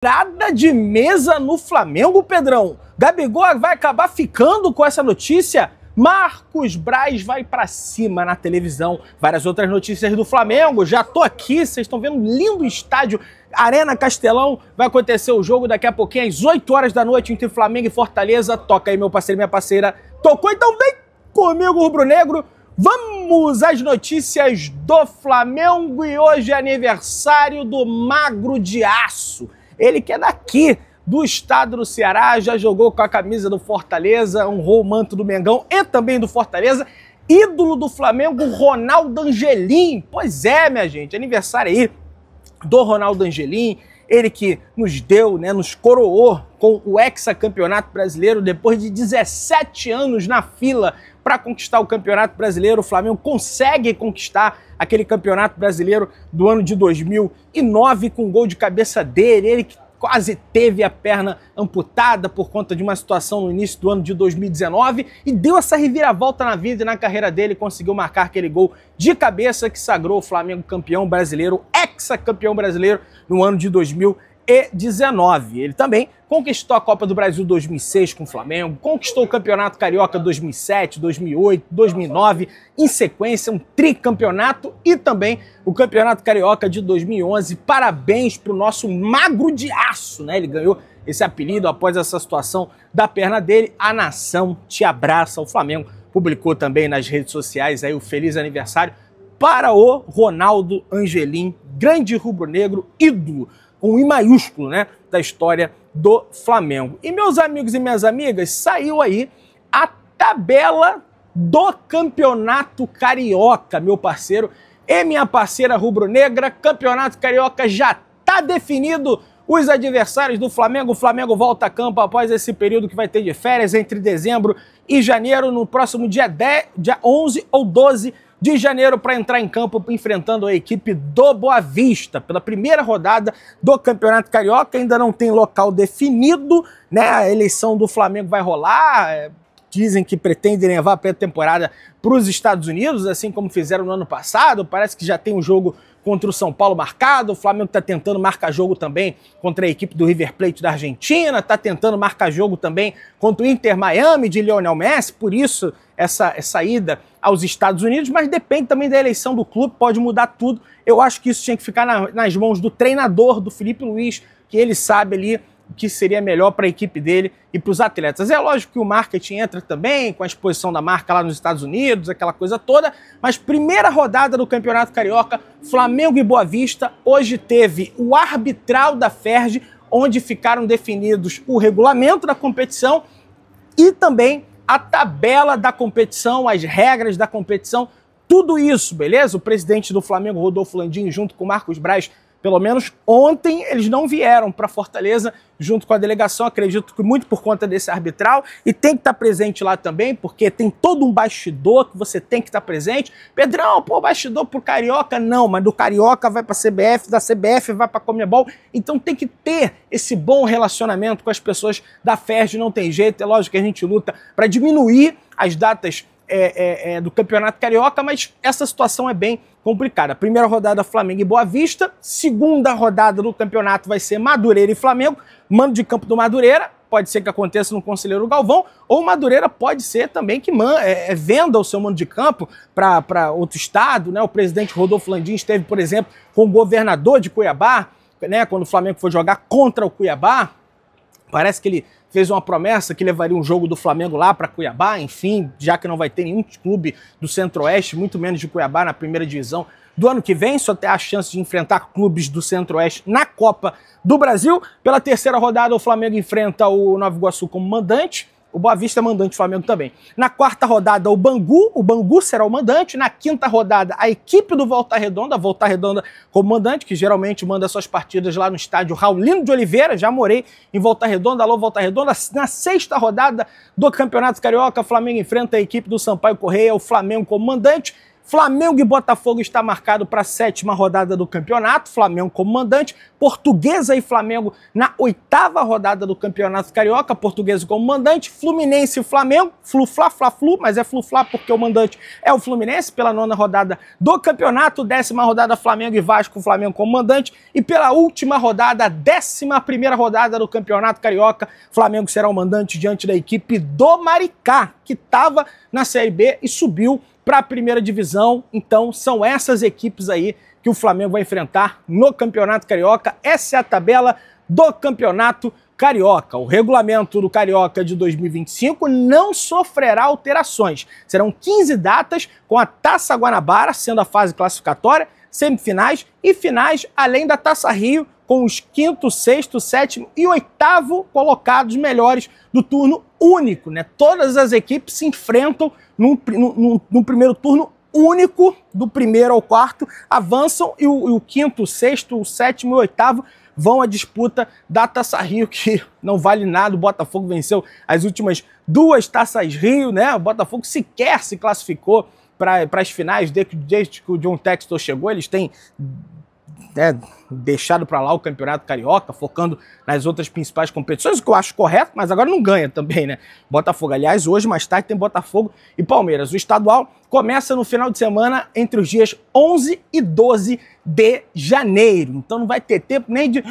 Virada de mesa no Flamengo, Pedrão. Gabigol vai acabar ficando com essa notícia. Marcos Braz vai pra cima na televisão. Várias outras notícias do Flamengo. Já tô aqui, vocês estão vendo um lindo estádio. Arena Castelão. Vai acontecer o jogo daqui a pouquinho, às 8 horas da noite, entre Flamengo e Fortaleza. Toca aí, meu parceiro e minha parceira. Tocou, então vem comigo, rubro-negro. Vamos às notícias do Flamengo. E hoje é aniversário do Magro de Aço. Ele que é daqui, do estado do Ceará, já jogou com a camisa do Fortaleza, honrou o manto do Mengão e também do Fortaleza. Ídolo do Flamengo, Ronaldo Angelim. Pois é, minha gente, aniversário aí do Ronaldo Angelim. Ele que nos deu, nos coroou com o hexacampeonato brasileiro depois de 17 anos na fila para conquistar o Campeonato Brasileiro. O Flamengo consegue conquistar aquele Campeonato Brasileiro do ano de 2009 com um gol de cabeça dele. Ele que quase teve a perna amputada por conta de uma situação no início do ano de 2019 e deu essa reviravolta na vida e na carreira dele, conseguiu marcar aquele gol de cabeça que sagrou o Flamengo campeão brasileiro, hexacampeão brasileiro no ano de 2019. Ele também conquistou a Copa do Brasil 2006 com o Flamengo, conquistou o Campeonato Carioca 2007, 2008, 2009, em sequência um tricampeonato e também o Campeonato Carioca de 2011. Parabéns para o nosso Magro de Aço, Ele ganhou esse apelido após essa situação da perna dele. A nação te abraça. O Flamengo publicou também nas redes sociais aí o feliz aniversário para o Ronaldo Angelim, grande rubro-negro, ídolo, com I maiúsculo, da história do Flamengo. E meus amigos e minhas amigas, saiu aí a tabela do Campeonato Carioca, meu parceiro e minha parceira rubro-negra. Campeonato Carioca já tá definido os adversários do Flamengo. O Flamengo volta a campo após esse período que vai ter de férias entre dezembro e janeiro, no próximo dia 11 ou 12 de janeiro, para entrar em campo enfrentando a equipe do Boa Vista pela primeira rodada do Campeonato Carioca. Ainda não tem local definido, A eleição do Flamengo vai rolar. Dizem que pretendem levar a pré-temporada para os Estados Unidos, assim como fizeram no ano passado. Parece que já tem um jogo contra o São Paulo marcado. O Flamengo está tentando marcar jogo também contra a equipe do River Plate da Argentina, está tentando marcar jogo também contra o Inter Miami de Lionel Messi, por isso essa ida aos Estados Unidos, mas depende também da eleição do clube, pode mudar tudo. Eu acho que isso tinha que ficar nas mãos do treinador, do Felipe Luiz, que ele sabe ali o que seria melhor para a equipe dele e para os atletas. É lógico que o marketing entra também, com a exposição da marca lá nos Estados Unidos, aquela coisa toda, mas primeira rodada do Campeonato Carioca, Flamengo e Boa Vista. Hoje teve o arbitral da FERJ, onde ficaram definidos o regulamento da competição e também a tabela da competição, as regras da competição, tudo isso, beleza? O presidente do Flamengo, Rodolfo Landim, junto com o Marcos Braz, pelo menos ontem, eles não vieram para Fortaleza junto com a delegação, acredito que muito por conta desse arbitral, e tem que estar presente lá também, porque tem todo um bastidor que você tem que estar presente. Pedrão, bastidor pro Carioca? Não, mas do Carioca vai para a CBF, da CBF vai para a Conmebol, então tem que ter esse bom relacionamento com as pessoas da FERJ, não tem jeito. É lógico que a gente luta para diminuir as datas do Campeonato Carioca, mas essa situação é bem complicada. Primeira rodada, Flamengo e Boa Vista. Segunda rodada do campeonato vai ser Madureira e Flamengo. Mando de campo do Madureira, pode ser que aconteça no Conselheiro Galvão, ou Madureira pode ser também que venda o seu mando de campo para outro estado. O presidente Rodolfo Landim esteve, por exemplo, com o governador de Cuiabá, quando o Flamengo foi jogar contra o Cuiabá. Parece que ele fez uma promessa que levaria um jogo do Flamengo lá para Cuiabá, enfim, já que não vai ter nenhum clube do Centro-Oeste, muito menos de Cuiabá, na primeira divisão do ano que vem, só ter a chance de enfrentar clubes do Centro-Oeste na Copa do Brasil. Pela terceira rodada, o Flamengo enfrenta o Nova Iguaçu como mandante, o Boa Vista é mandante, Flamengo também. Na quarta rodada, o Bangu será o mandante. Na quinta rodada, a equipe do Volta Redonda como mandante, que geralmente manda suas partidas lá no estádio Raulino de Oliveira. Já morei em Volta Redonda, alô Volta Redonda. Na sexta rodada do Campeonato Carioca, o Flamengo enfrenta a equipe do Sampaio Corrêa, o Flamengo como mandante. Flamengo e Botafogo está marcado para a sétima rodada do campeonato, Flamengo como mandante. Portuguesa e Flamengo na 8ª rodada do Campeonato Carioca, Portuguesa como mandante, Fluminense e Flamengo, Flu-Fla, mas é Flu-Fla porque o mandante é o Fluminense, pela 9ª rodada do campeonato, 10ª rodada Flamengo e Vasco, Flamengo como mandante, e pela última rodada, 11ª rodada do Campeonato Carioca, Flamengo será o mandante diante da equipe do Maricá, que estava na Série B e subiu para a primeira divisão. Então são essas equipes aí que o Flamengo vai enfrentar no Campeonato Carioca. Essa é a tabela do Campeonato Carioca. O regulamento do Carioca de 2025 não sofrerá alterações. Serão 15 datas com a Taça Guanabara sendo a fase classificatória, semifinais e finais, além da Taça Rio, com os 5º, 6º, 7º e 8º colocados melhores do turno único, né? Todas as equipes se enfrentam no primeiro turno único, do 1º ao 4º, avançam e o 5º, 6º, 7º e 8º vão à disputa da Taça Rio, que não vale nada. O Botafogo venceu as últimas 2 Taças Rio, né? O Botafogo sequer se classificou para as finais desde que o John Textor chegou. Eles têm deixado para lá o Campeonato Carioca, focando nas outras principais competições, o que eu acho correto, mas agora não ganha também, né? Botafogo, aliás, hoje, mais tarde, tem Botafogo e Palmeiras. O estadual começa no final de semana entre os dias 11 e 12 de janeiro. Então não vai ter tempo nem de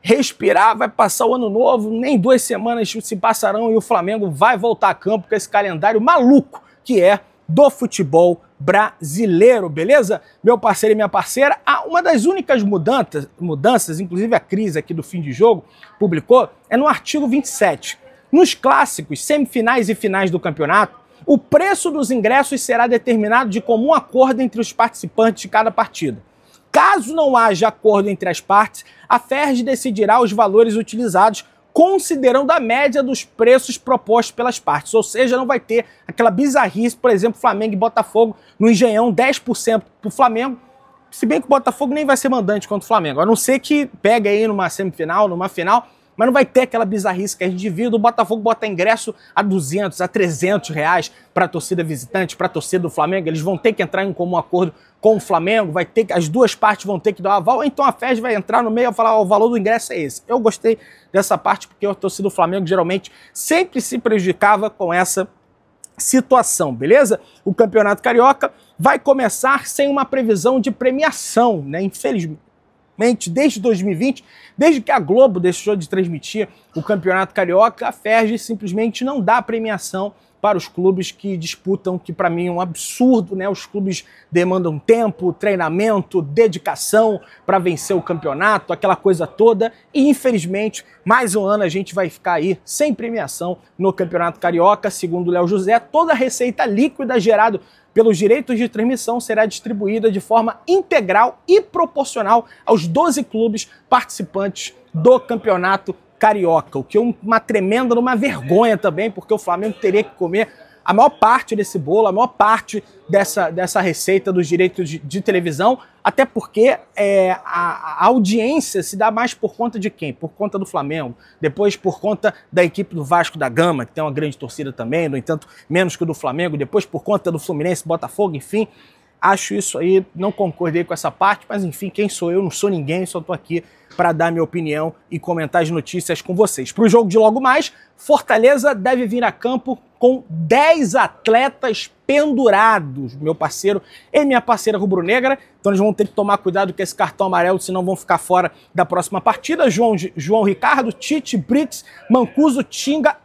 respirar, vai passar o ano novo, nem 2 semanas se passarão e o Flamengo vai voltar a campo com esse calendário maluco que é do futebol brasileiro, beleza? Meu parceiro e minha parceira, uma das únicas mudanças, inclusive a Cris aqui do Fim de Jogo publicou, é no artigo 27. Nos clássicos, semifinais e finais do campeonato, o preço dos ingressos será determinado de comum acordo entre os participantes de cada partida. Caso não haja acordo entre as partes, a FERJ decidirá os valores utilizados considerando a média dos preços propostos pelas partes. Ou seja, não vai ter aquela bizarrice, por exemplo, Flamengo e Botafogo no Engenhão, 10% para o Flamengo, se bem que o Botafogo nem vai ser mandante contra o Flamengo, a não ser que pegue aí numa semifinal, numa final, mas não vai ter aquela bizarrice que a gente viu do Botafogo botar ingresso a 200, a 300 reais para a torcida visitante, para a torcida do Flamengo. Eles vão ter que entrar em comum acordo com o Flamengo, as duas partes vão ter que dar o aval, então a FERJ vai entrar no meio e falar, o valor do ingresso é esse. Eu gostei dessa parte porque a torcida do Flamengo geralmente sempre se prejudicava com essa situação, beleza? O Campeonato Carioca vai começar sem uma previsão de premiação, né? Infelizmente, desde 2020, desde que a Globo deixou de transmitir o Campeonato Carioca, a FERJ simplesmente não dá premiação para os clubes que disputam, que para mim é um absurdo, né? Os clubes demandam tempo, treinamento, dedicação para vencer o campeonato, aquela coisa toda, e infelizmente, mais um ano a gente vai ficar aí sem premiação no Campeonato Carioca. Segundo o Léo José, toda a receita líquida gerada pelos direitos de transmissão será distribuída de forma integral e proporcional aos 12 clubes participantes do Campeonato Carioca, o que é uma tremenda, uma vergonha também, porque o Flamengo teria que comer a maior parte desse bolo, a maior parte dessa receita dos direitos de televisão, até porque a audiência se dá mais por conta de quem? Por conta do Flamengo, depois por conta da equipe do Vasco da Gama, que tem uma grande torcida também, no entanto, menos que o do Flamengo, depois por conta do Fluminense, Botafogo, enfim. Acho isso aí, não concordei com essa parte, mas enfim, quem sou eu? Não sou ninguém, só tô aqui para dar minha opinião e comentar as notícias com vocês. Para o jogo de logo mais, Fortaleza deve vir a campo com 10 atletas pendurados, meu parceiro e minha parceira rubro-negra, então eles vão ter que tomar cuidado com esse cartão amarelo, senão vão ficar fora da próxima partida. João Ricardo, Tite, Brits, Mancuso, Tinga,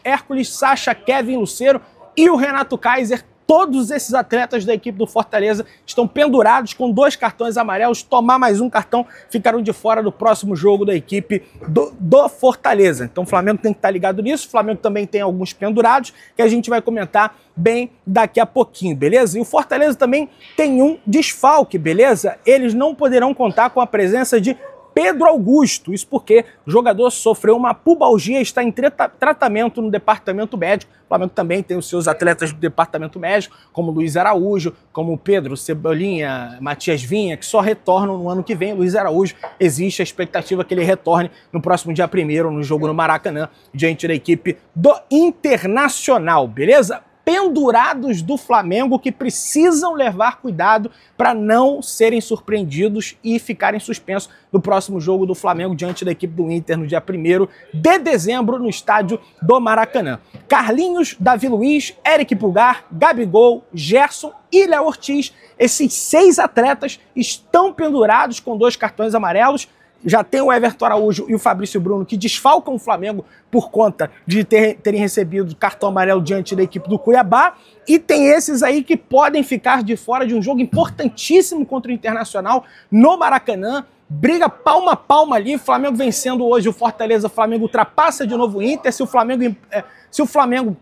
Hércules, Sacha, Kevin, Lucero e o Renato Kaiser. Todos esses atletas da equipe do Fortaleza estão pendurados com 2 cartões amarelos. Tomar mais um cartão, ficaram de fora do próximo jogo da equipe do Fortaleza. Então o Flamengo tem que estar ligado nisso. O Flamengo também tem alguns pendurados que a gente vai comentar bem daqui a pouquinho, beleza? E o Fortaleza também tem um desfalque, beleza? Eles não poderão contar com a presença de Pedro Augusto, isso porque o jogador sofreu uma pubalgia e está em tratamento no departamento médico. O Flamengo também tem os seus atletas do departamento médico, como Luiz Araújo, como Pedro Cebolinha, Matias Vinha, que só retornam no ano que vem. Luiz Araújo, existe a expectativa que ele retorne no próximo dia 1º, no jogo no Maracanã, diante da equipe do Internacional, beleza? pendurados do Flamengo que precisam levar cuidado para não serem surpreendidos e ficarem suspensos no próximo jogo do Flamengo diante da equipe do Inter no dia 1º de dezembro no estádio do Maracanã. Carlinhos, Davi Luiz, Eric Pulgar, Gabigol, Gerson e Léo Ortiz, esses 6 atletas estão pendurados com 2 cartões amarelos. Já tem o Everton Araújo e o Fabrício Bruno que desfalcam o Flamengo por conta de terem recebido cartão amarelo diante da equipe do Cuiabá. E tem esses aí que podem ficar de fora de um jogo importantíssimo contra o Internacional no Maracanã. Briga palma a palma ali, Flamengo vencendo hoje o Fortaleza, o Flamengo ultrapassa de novo o Inter. Se o Flamengo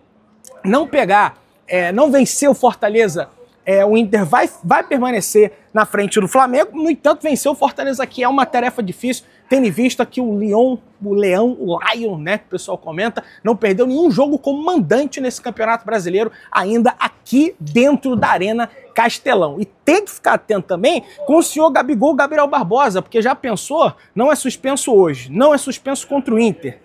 não pegar, não vencer o Fortaleza, o Inter vai permanecer na frente do Flamengo. No entanto, vencer o Fortaleza aqui é uma tarefa difícil, tendo em vista que o Lion, né, que o pessoal comenta, não perdeu nenhum jogo como mandante nesse Campeonato Brasileiro, ainda aqui dentro da Arena Castelão. E tem que ficar atento também com o senhor Gabigol, Gabriel Barbosa, porque já pensou, não é suspenso hoje, não é suspenso contra o Inter,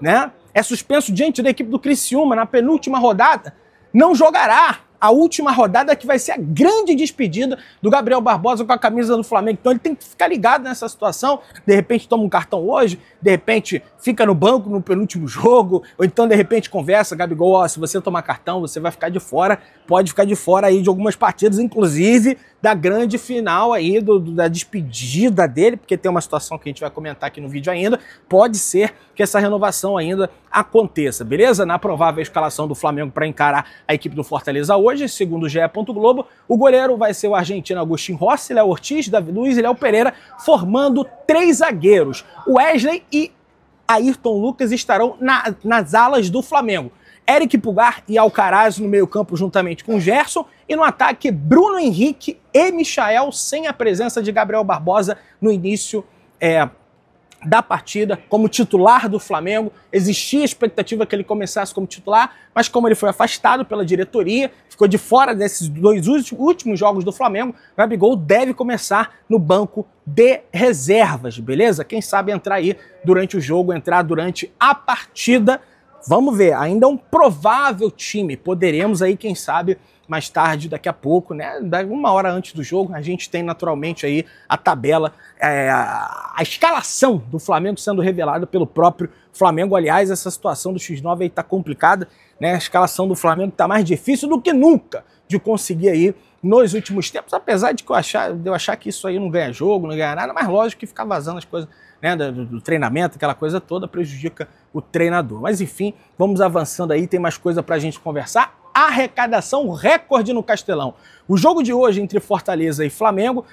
né? É suspenso diante da equipe do Criciúma na penúltima rodada, não jogará a última rodada, que vai ser a grande despedida do Gabriel Barbosa com a camisa do Flamengo. Então ele tem que ficar ligado nessa situação. De repente toma um cartão hoje, de repente fica no banco no penúltimo jogo, ou então de repente conversa, Gabigol, ó, se você tomar cartão, você vai ficar de fora, pode ficar de fora aí de algumas partidas, inclusive da grande final aí, da despedida dele, porque tem uma situação que a gente vai comentar aqui no vídeo ainda, pode ser que essa renovação ainda aconteça, beleza? Na provável escalação do Flamengo para encarar a equipe do Fortaleza hoje, segundo o GE. Globo, o goleiro vai ser o argentino Agustín Rossi, Léo Ortiz, Davi Luiz e Léo Pereira, formando 3 zagueiros. O Wesley e Ayrton Lucas estarão nas alas do Flamengo. Eric Pulgar e Alcaraz no meio-campo juntamente com Gerson, e no ataque Bruno Henrique e Michael, sem a presença de Gabriel Barbosa no início da partida como titular do Flamengo. Existia a expectativa que ele começasse como titular, mas como ele foi afastado pela diretoria, ficou de fora desses 2 últimos jogos do Flamengo, Gabigol deve começar no banco de reservas, beleza? Quem sabe entrar aí durante o jogo, entrar durante a partida. Vamos ver, ainda é um provável time, poderemos aí, quem sabe, mais tarde, daqui a pouco, né, 1 hora antes do jogo, a gente tem naturalmente aí a tabela, a escalação do Flamengo sendo revelada pelo próprio Flamengo. Aliás, essa situação do X9 aí tá complicada, né, a escalação do Flamengo tá mais difícil do que nunca de conseguir aí nos últimos tempos, apesar de eu achar que isso aí não ganha jogo, não ganha nada, mas lógico que ficar vazando as coisas, né, do treinamento, aquela coisa toda, prejudica o treinador. Mas enfim, vamos avançando aí, tem mais coisa pra gente conversar. Arrecadação recorde no Castelão. O jogo de hoje entre Fortaleza e Flamengo,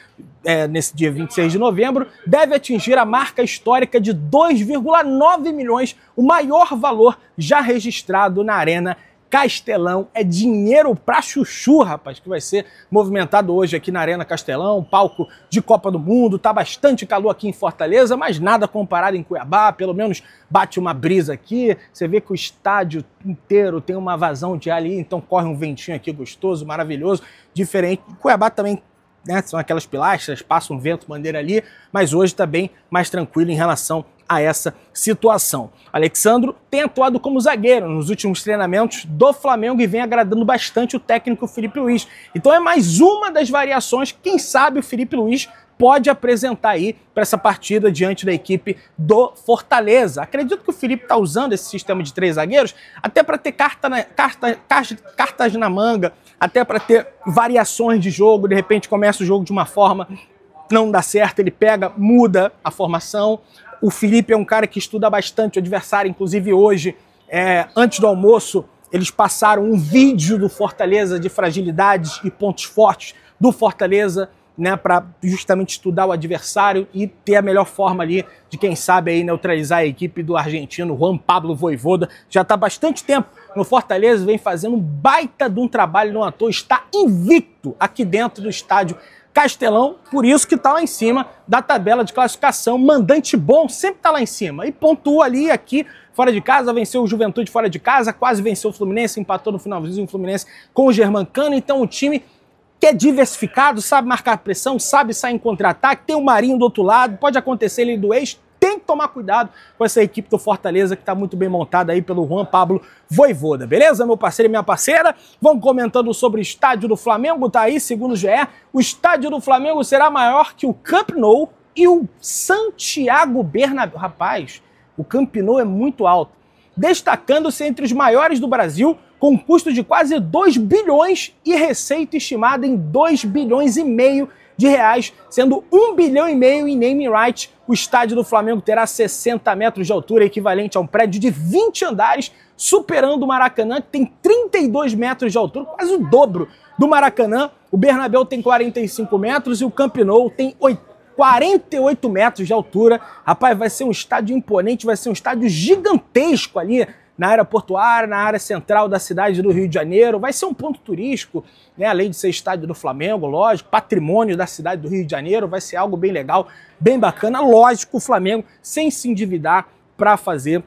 nesse dia 26 de novembro, deve atingir a marca histórica de 2,9 milhões, o maior valor já registrado na Arena Castelão. É dinheiro pra chuchu, rapaz, que vai ser movimentado hoje aqui na Arena Castelão, palco de Copa do Mundo. Tá bastante calor aqui em Fortaleza, mas nada comparado em Cuiabá, pelo menos bate uma brisa aqui. Você vê que o estádio inteiro tem uma vazão de ar ali, então corre um ventinho aqui gostoso, maravilhoso, diferente. Cuiabá também, né, são aquelas pilastras, passa um vento maneiro ali, mas hoje tá bem mais tranquilo em relação a essa situação. Alexandro tem atuado como zagueiro nos últimos treinamentos do Flamengo e vem agradando bastante o técnico Felipe Luiz. Então é mais uma das variações que, quem sabe, o Felipe Luiz pode apresentar aí para essa partida diante da equipe do Fortaleza. Acredito que o Felipe está usando esse sistema de 3 zagueiros até para ter cartas na manga, até para ter variações de jogo. De repente começa o jogo de uma forma, não dá certo, ele pega, muda a formação. O Felipe é um cara que estuda bastante o adversário, inclusive hoje, antes do almoço, eles passaram um vídeo do Fortaleza de fragilidades e pontos fortes do Fortaleza, né, para justamente estudar o adversário e ter a melhor forma ali de, quem sabe, aí neutralizar a equipe do argentino Juan Pablo Vojvoda. Já está há bastante tempo no Fortaleza, vem fazendo um baita de um trabalho, não à toa, está invicto aqui dentro do estádio Castelão, por isso que está lá em cima da tabela de classificação. Mandante bom sempre está lá em cima e pontua ali, aqui, fora de casa, venceu o Juventude fora de casa, quase venceu o Fluminense, empatou no finalzinho o Fluminense com o Germancano. Então o time que é diversificado, sabe marcar pressão, sabe sair em contra-ataque, tem o Marinho do outro lado, pode acontecer ele do ex, tem que tomar cuidado com essa equipe do Fortaleza que está muito bem montada aí pelo Juan Pablo Vojvoda, beleza, meu parceiro e minha parceira? Vamos comentando sobre o estádio do Flamengo, tá aí, segundo o GE, o estádio do Flamengo será maior que o Camp Nou e o Santiago Bernabéu. Rapaz, o Camp Nou é muito alto, destacando-se entre os maiores do Brasil, com um custo de quase 2 bilhões e receita estimada em 2 bilhões e meio de reais, sendo 1 bilhão e meio em naming rights. O estádio do Flamengo terá 60 metros de altura, equivalente a um prédio de 20 andares, superando o Maracanã, que tem 32 metros de altura, quase o dobro do Maracanã. O Bernabéu tem 45 metros e o Camp Nou tem 48 metros de altura. Rapaz, vai ser um estádio imponente, vai ser um estádio gigantesco ali na área portuária, na área central da cidade do Rio de Janeiro. Vai ser um ponto turístico, né? Além de ser estádio do Flamengo, lógico, patrimônio da cidade do Rio de Janeiro, vai ser algo bem legal, bem bacana. Lógico, o Flamengo sem se endividar para fazer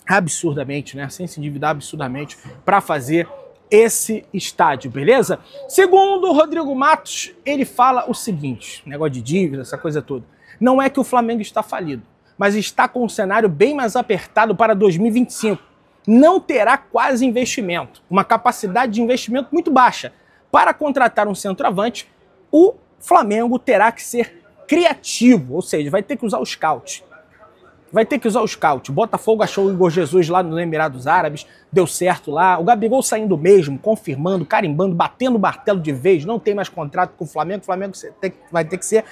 absurdamente, né? Sem se endividar absurdamente para fazer esse estádio, beleza? Segundo o Rodrigo Matos, ele fala o seguinte, negócio de dívida, essa coisa toda. Não é que o Flamengo está falido, mas está com um cenário bem mais apertado para 2025. Não terá quase investimento, uma capacidade de investimento muito baixa. Para contratar um centroavante, o Flamengo terá que ser criativo, ou seja, vai ter que usar o scout. Vai ter que usar o scout. O Botafogo achou o Igor Jesus lá nos Emirados Árabes, deu certo lá. O Gabigol saindo mesmo, confirmando, carimbando, batendo o martelo de vez, não tem mais contrato com o Flamengo. O Flamengo vai ter que ser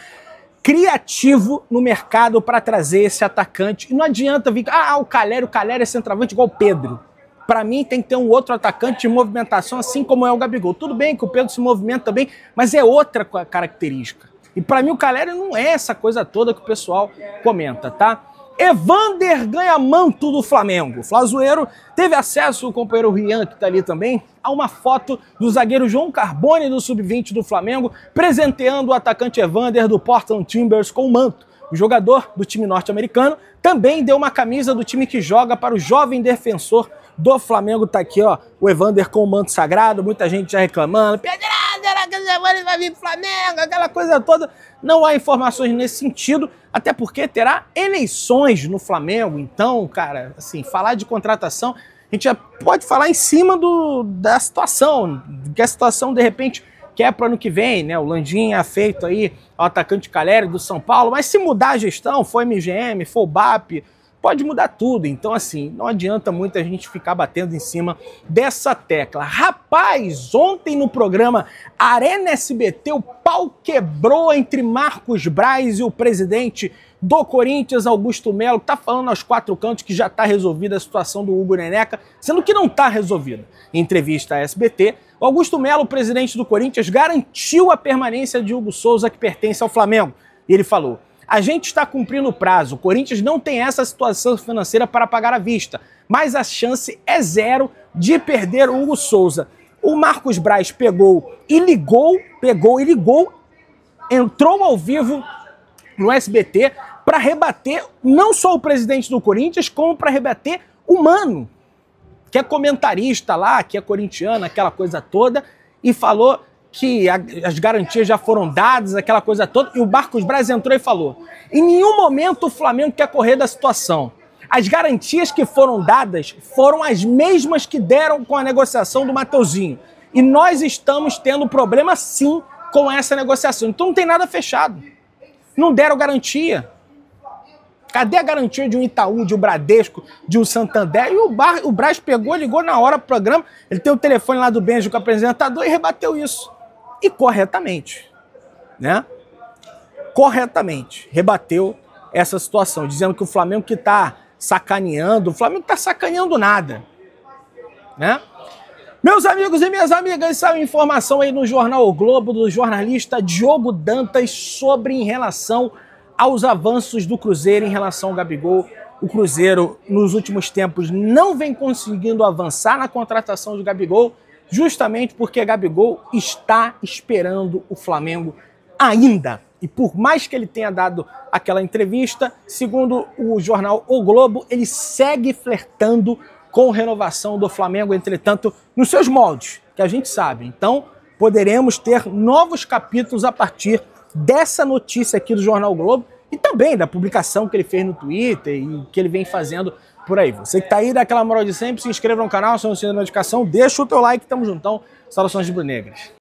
criativo no mercado para trazer esse atacante. E não adianta vir, o Calleri é centroavante igual o Pedro. Para mim tem que ter um outro atacante de movimentação, assim como é o Gabigol. Tudo bem que o Pedro se movimenta bem, mas é outra característica. E para mim o Calleri não é essa coisa toda que o pessoal comenta, tá? Evander ganha manto do Flamengo. O Flazoeiro teve acesso, o companheiro Rian, que está ali também, a uma foto do zagueiro João Carbone do Sub-20 do Flamengo, presenteando o atacante Evander do Portland Timbers com o manto. O jogador do time norte-americano também deu uma camisa do time que joga para o jovem defensor do Flamengo. Tá aqui, ó, o Evander com o manto sagrado, muita gente já reclamando. Será que o Evander vai vir pro Flamengo? Aquela coisa toda. Não há informações nesse sentido, até porque terá eleições no Flamengo. Então, cara, assim, falar de contratação, a gente já pode falar em cima da situação, que a situação, de repente, quer para o ano que vem, né? O Landinha feito aí, o atacante Calleri do São Paulo, mas se mudar a gestão, for MGM, for o BAP, pode mudar tudo. Então, assim, não adianta muito a gente ficar batendo em cima dessa tecla. Rapaz, ontem no programa Arena SBT, o pau quebrou entre Marcos Braz e o presidente do Corinthians, Augusto Melo, que tá falando aos quatro cantos que já está resolvida a situação do Hugo Neneca, sendo que não está resolvida. Em entrevista à SBT, o Augusto Melo, presidente do Corinthians, garantiu a permanência de Hugo Souza, que pertence ao Flamengo. E ele falou: a gente está cumprindo o prazo, o Corinthians não tem essa situação financeira para pagar à vista, mas a chance é zero de perder o Hugo Souza. O Marcos Braz pegou e ligou, entrou ao vivo no SBT para rebater não só o presidente do Corinthians, como para rebater o Mano, que é comentarista lá, que é corintiano, aquela coisa toda, e falou que as garantias já foram dadas, aquela coisa toda, e o Marcos Braz entrou e falou: em nenhum momento o Flamengo quer correr da situação. As garantias que foram dadas foram as mesmas que deram com a negociação do Mateuzinho. E nós estamos tendo problema sim com essa negociação. Então não tem nada fechado. Não deram garantia. Cadê a garantia de um Itaú, de um Bradesco, de um Santander? E o Braz pegou, ligou na hora pro programa, ele tem o telefone lá do Benjo com o apresentador e rebateu isso. E corretamente, né? Corretamente rebateu essa situação, dizendo que o Flamengo que está sacaneando, o Flamengo está sacaneando nada, né? Meus amigos e minhas amigas, saiu informação aí no jornal O Globo, do jornalista Diogo Dantas, em relação aos avanços do Cruzeiro em relação ao Gabigol. O Cruzeiro, nos últimos tempos, não vem conseguindo avançar na contratação de Gabigol, justamente porque Gabigol está esperando o Flamengo ainda. E por mais que ele tenha dado aquela entrevista, segundo o jornal O Globo, ele segue flertando com renovação do Flamengo, entretanto, nos seus moldes, que a gente sabe. Então, poderemos ter novos capítulos a partir dessa notícia aqui do jornal O Globo, e também da publicação que ele fez no Twitter e que ele vem fazendo por aí. Você que tá aí, dá aquela moral de sempre, se inscreva no canal, acione o sininho da notificação, deixa o teu like, tamo juntão. Saudações rubro-negras.